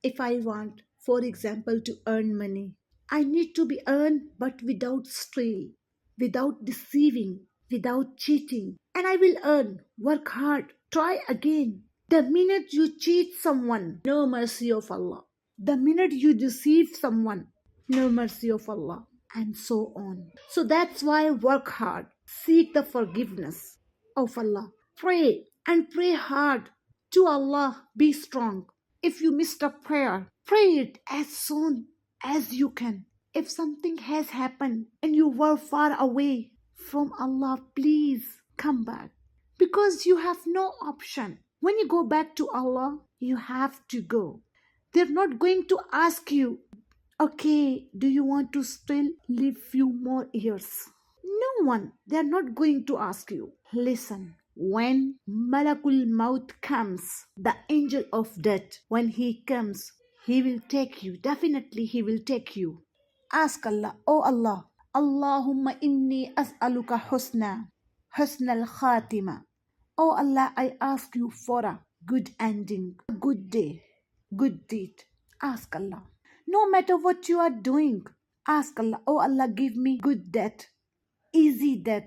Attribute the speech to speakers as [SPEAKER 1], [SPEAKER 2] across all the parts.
[SPEAKER 1] If I want, for example, to earn money, I need to be earned but without steal, without deceiving, without cheating. And I will earn. Work hard. Try again. The minute you cheat someone, no mercy of Allah. The minute you deceive someone, no mercy of Allah. And so on. So that's why work hard. Seek the forgiveness of Allah. Pray and pray hard to Allah. Be strong. If you missed a prayer, pray it as soon as you can. If something has happened and you were far away from Allah, please come back. Because you have no option. When you go back to Allah, you have to go. They're not going to ask you, okay, do you want to still live few more years? No one. They're not going to ask you. Listen. When Malakul Maut comes, the angel of death, when he comes, he will take you. Definitely he will take you. Ask Allah, oh Allah, Allahumma inni as'aluka husna al-khatima. Oh Allah, I ask you for a good ending, a good day, good deed. Ask Allah. No matter what you are doing, ask Allah, oh Allah, give me good death, easy death.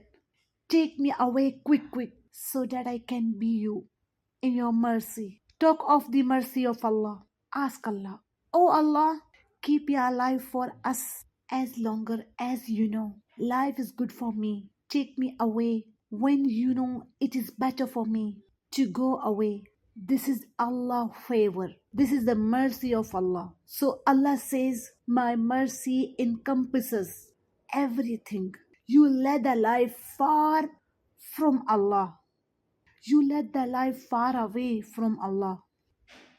[SPEAKER 1] Take me away quick, so that I can be you in your mercy. Talk of the mercy of Allah. Ask Allah, oh Allah, keep me alive for us as longer as you know. Life is good for me. Take me away when you know it is better for me to go away. This is Allah's favor. This is the mercy of Allah. So Allah says, my mercy encompasses everything. You led a life far from Allah. You led the life far away from Allah.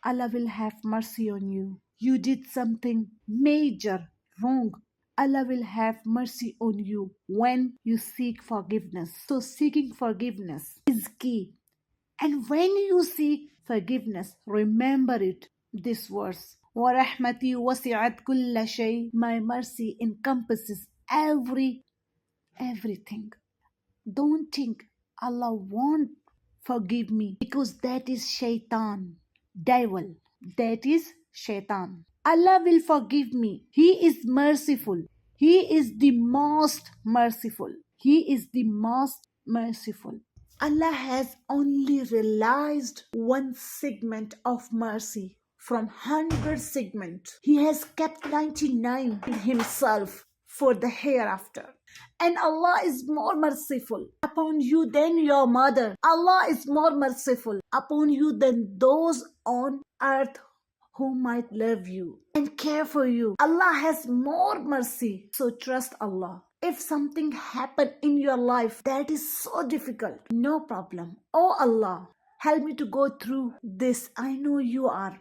[SPEAKER 1] Allah will have mercy on you. You did something major wrong. Allah will have mercy on you when you seek forgiveness. So seeking forgiveness is key. And when you seek forgiveness, remember it, this verse. وَرَحْمَتِي وَسِعَتْ كُلَّ شَيْءٍ. My mercy encompasses everything. Don't think Allah won't forgive me because that is shaitan, devil. That is shaitan. Allah will forgive me. He is merciful. He is the most merciful. He is the most merciful. Allah has only realized one segment of mercy from 100 segments. He has kept 99 in himself for the hereafter. And Allah is more merciful upon you than your mother. Allah is more merciful upon you than those on earth who might love you and care for you. Allah has more mercy. So trust Allah. If something happened in your life that is so difficult, no problem. Oh Allah, help me to go through this. I know you are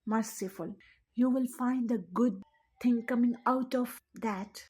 [SPEAKER 1] merciful. You will find a good thing coming out of that.